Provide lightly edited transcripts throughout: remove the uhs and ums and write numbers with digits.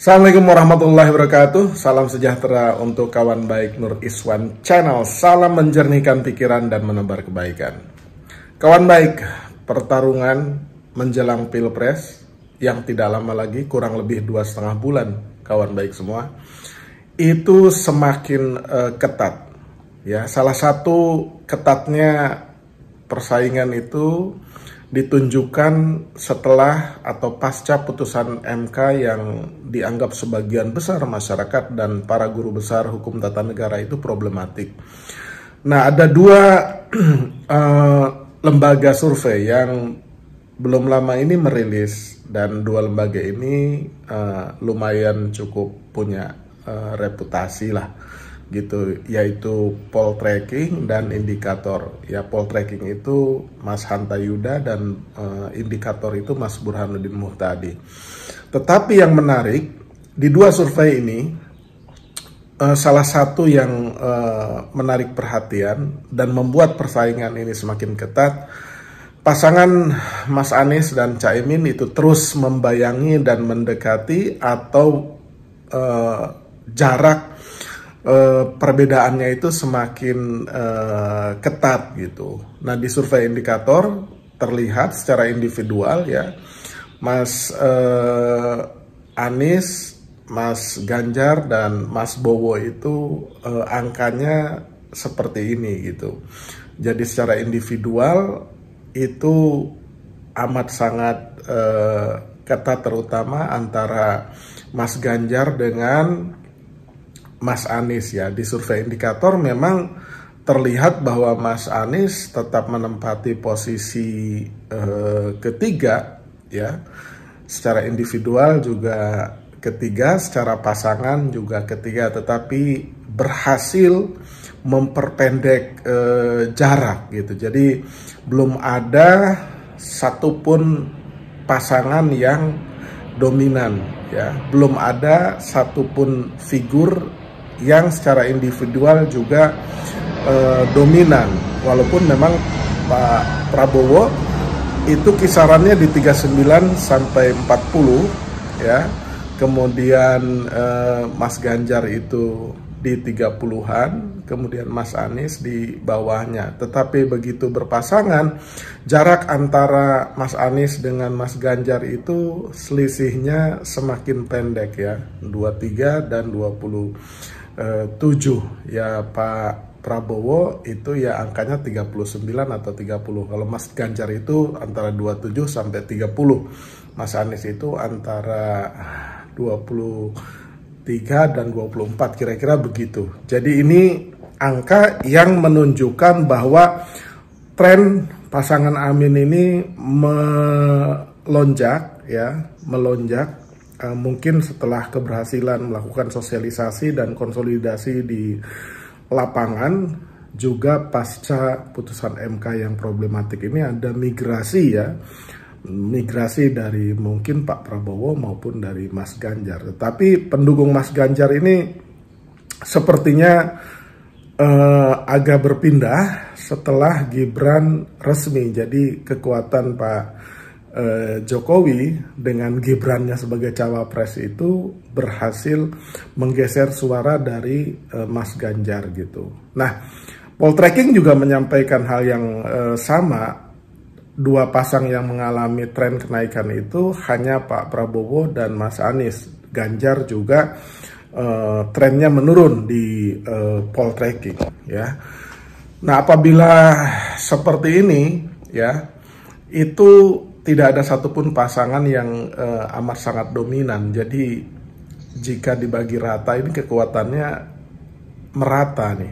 Assalamualaikum warahmatullahi wabarakatuh. Salam sejahtera untuk kawan baik Nur Iswan Channel. Salam menjernihkan pikiran dan menebar kebaikan. Kawan baik, pertarungan menjelang Pilpres yang tidak lama lagi, kurang lebih 2,5 bulan, kawan baik semua, itu semakin ketat. Ya, salah satu ketatnya persaingan itu ditunjukkan setelah atau pasca putusan MK yang dianggap sebagian besar masyarakat dan para guru besar hukum tata negara itu problematik. Nah, ada dua lembaga survei yang belum lama ini merilis, dan dua lembaga ini lumayan cukup punya reputasi lah gitu, yaitu Poltreking dan Indikator. Ya, Poltreking itu Mas Hanta Yuda dan Indikator itu Mas Burhanuddin Muhtadi. Tetapi yang menarik di dua survei ini, salah satu yang menarik perhatian dan membuat persaingan ini semakin ketat, pasangan Mas Anies dan Caimin itu terus membayangi dan mendekati atau jarak perbedaannya itu semakin ketat gitu. Nah, di survei Indikator terlihat secara individual ya, Mas Anies, Mas Ganjar dan Mas Bowo itu angkanya seperti ini gitu. Jadi secara individual itu amat sangat ketat, terutama antara Mas Ganjar dengan Mas Anies ya. Di survei Indikator memang terlihat bahwa Mas Anies tetap menempati posisi ketiga ya. Secara individual juga ketiga, secara pasangan juga ketiga, tetapi berhasil memperpendek jarak gitu. Jadi belum ada satupun pasangan yang dominan ya. Belum ada satupun figur yang secara individual juga dominan, walaupun memang Pak Prabowo itu kisarannya di 39 sampai 40 ya, kemudian Mas Ganjar itu di 30-an, kemudian Mas Anies di bawahnya. Tetapi begitu berpasangan, jarak antara Mas Anies dengan Mas Ganjar itu selisihnya semakin pendek ya, 23 dan 27 ya. Pak Prabowo itu ya angkanya 39 atau 30. Kalau Mas Ganjar itu antara 27 sampai 30. Mas Anies itu antara 23 dan 24, kira-kira begitu. Jadi ini angka yang menunjukkan bahwa tren pasangan Amin ini melonjak ya, melonjak. Mungkin setelah keberhasilan melakukan sosialisasi dan konsolidasi di lapangan, juga pasca putusan MK yang problematik ini ada migrasi ya, migrasi dari mungkin Pak Prabowo maupun dari Mas Ganjar. Tetapi pendukung Mas Ganjar ini sepertinya agak berpindah setelah Gibran resmi. Jadi kekuatan Pak Jokowi dengan Gibrannya sebagai cawapres itu berhasil menggeser suara dari Mas Ganjar gitu. Nah, Poltreking juga menyampaikan hal yang sama. Dua pasang yang mengalami tren kenaikan itu hanya Pak Prabowo dan Mas Anies. Ganjar juga trennya menurun di Poltreking ya. Nah, apabila seperti ini ya, itu tidak ada satupun pasangan yang amat sangat dominan. Jadi jika dibagi rata ini kekuatannya merata nih,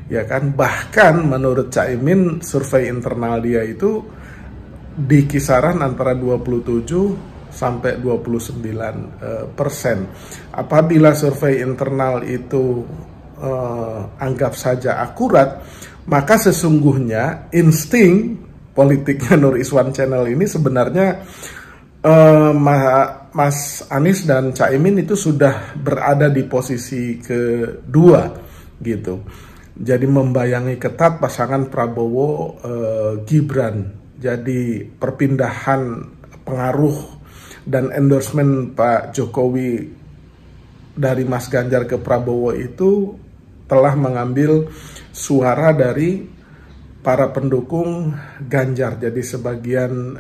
ya kan. Bahkan menurut Caimin, survei internal dia itu di kisaran antara 27 sampai 29%. Apabila survei internal itu anggap saja akurat, maka sesungguhnya insting politiknya Nur Iswan Channel ini sebenarnya Mas Anies dan Caimin itu sudah berada di posisi kedua gitu. Jadi membayangi ketat pasangan Prabowo Gibran. Jadi perpindahan pengaruh dan endorsement Pak Jokowi dari Mas Ganjar ke Prabowo itu telah mengambil suara dari para pendukung Ganjar. Jadi sebagian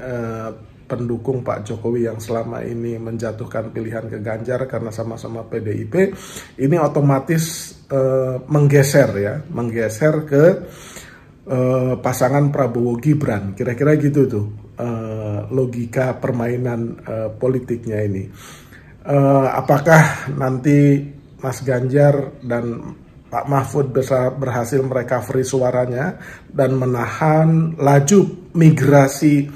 pendukung Pak Jokowi yang selama ini menjatuhkan pilihan ke Ganjar karena sama-sama PDIP, ini otomatis menggeser ke pasangan Prabowo Gibran. Kira-kira gitu tuh logika permainan politiknya ini. Apakah nanti Mas Ganjar dan Pak Mahfud berhasil merecovery suaranya dan menahan laju migrasi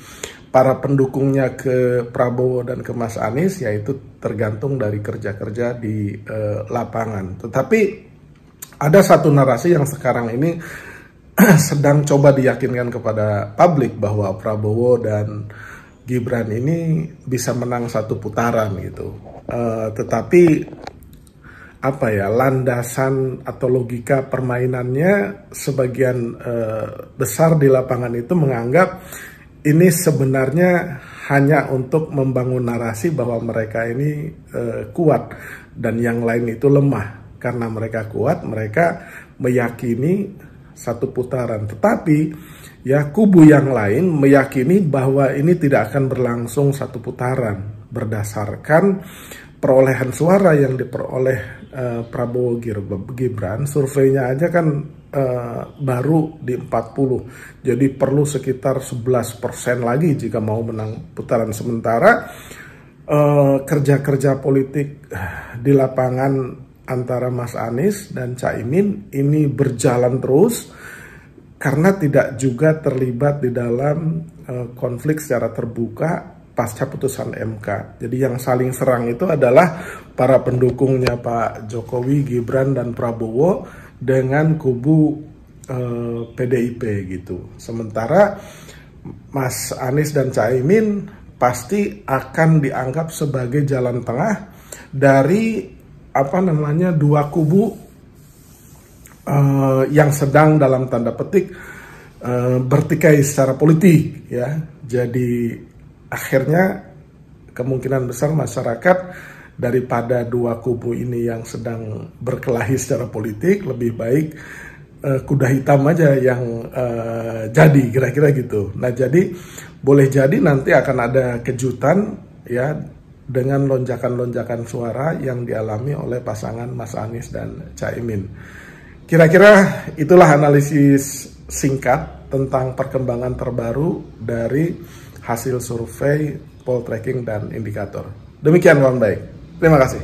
para pendukungnya ke Prabowo dan ke Mas Anies, yaitu tergantung dari kerja-kerja di lapangan. Tetapi ada satu narasi yang sekarang ini sedang coba diyakinkan kepada publik bahwa Prabowo dan Gibran ini bisa menang satu putaran gitu. Tetapi landasan atau logika permainannya sebagian besar di lapangan itu menganggap ini sebenarnya hanya untuk membangun narasi bahwa mereka ini kuat dan yang lain itu lemah. Karena mereka kuat, mereka meyakini satu putaran. Tetapi ya kubu yang lain meyakini bahwa ini tidak akan berlangsung satu putaran berdasarkan perolehan suara yang diperoleh Prabowo Gibran. Surveinya aja kan baru di 40, jadi perlu sekitar 11% lagi jika mau menang putaran. Sementara kerja-kerja politik di lapangan antara Mas Anies dan Caimin ini berjalan terus karena tidak juga terlibat di dalam konflik secara terbuka pasca putusan MK. Jadi yang saling serang itu adalah para pendukungnya Pak Jokowi, Gibran, dan Prabowo dengan kubu PDIP gitu. Sementara Mas Anies dan Caimin pasti akan dianggap sebagai jalan tengah dari dua kubu yang sedang dalam tanda petik bertikai secara politik ya. Jadi akhirnya kemungkinan besar masyarakat daripada dua kubu ini yang sedang berkelahi secara politik, lebih baik kuda hitam aja yang jadi, kira-kira gitu. Nah, jadi boleh jadi nanti akan ada kejutan ya dengan lonjakan-lonjakan suara yang dialami oleh pasangan Mas Anies dan Caimin. Kira-kira itulah analisis singkat tentang perkembangan terbaru dari hasil survei, poll tracking, dan indikator. Demikian kawan baik. Terima kasih.